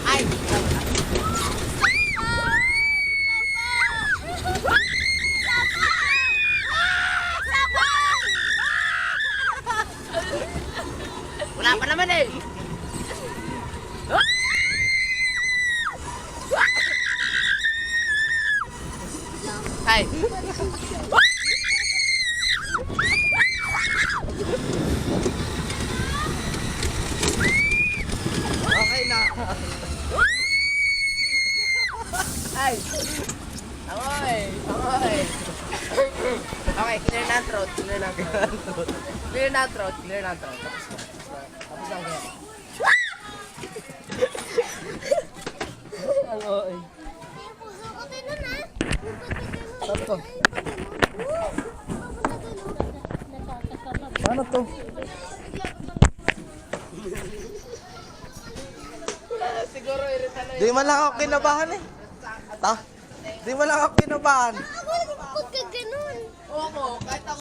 Ay! Wala pa naman eh! Ay! Okay na. Ay! Amoy! Amoy! Okay, clear na ang throat. Clear na ang throat. Clear na ang throat. Clear na ang throat. Tapos na. Tapos na. Tapos na. Amoy! Tapos. Ano to? Siguro irita na Di man lang ako kinabahan eh. Ta? Di man lang ako kinabahan. Ako, nagpapag ka ganun. Oo, kahit ako.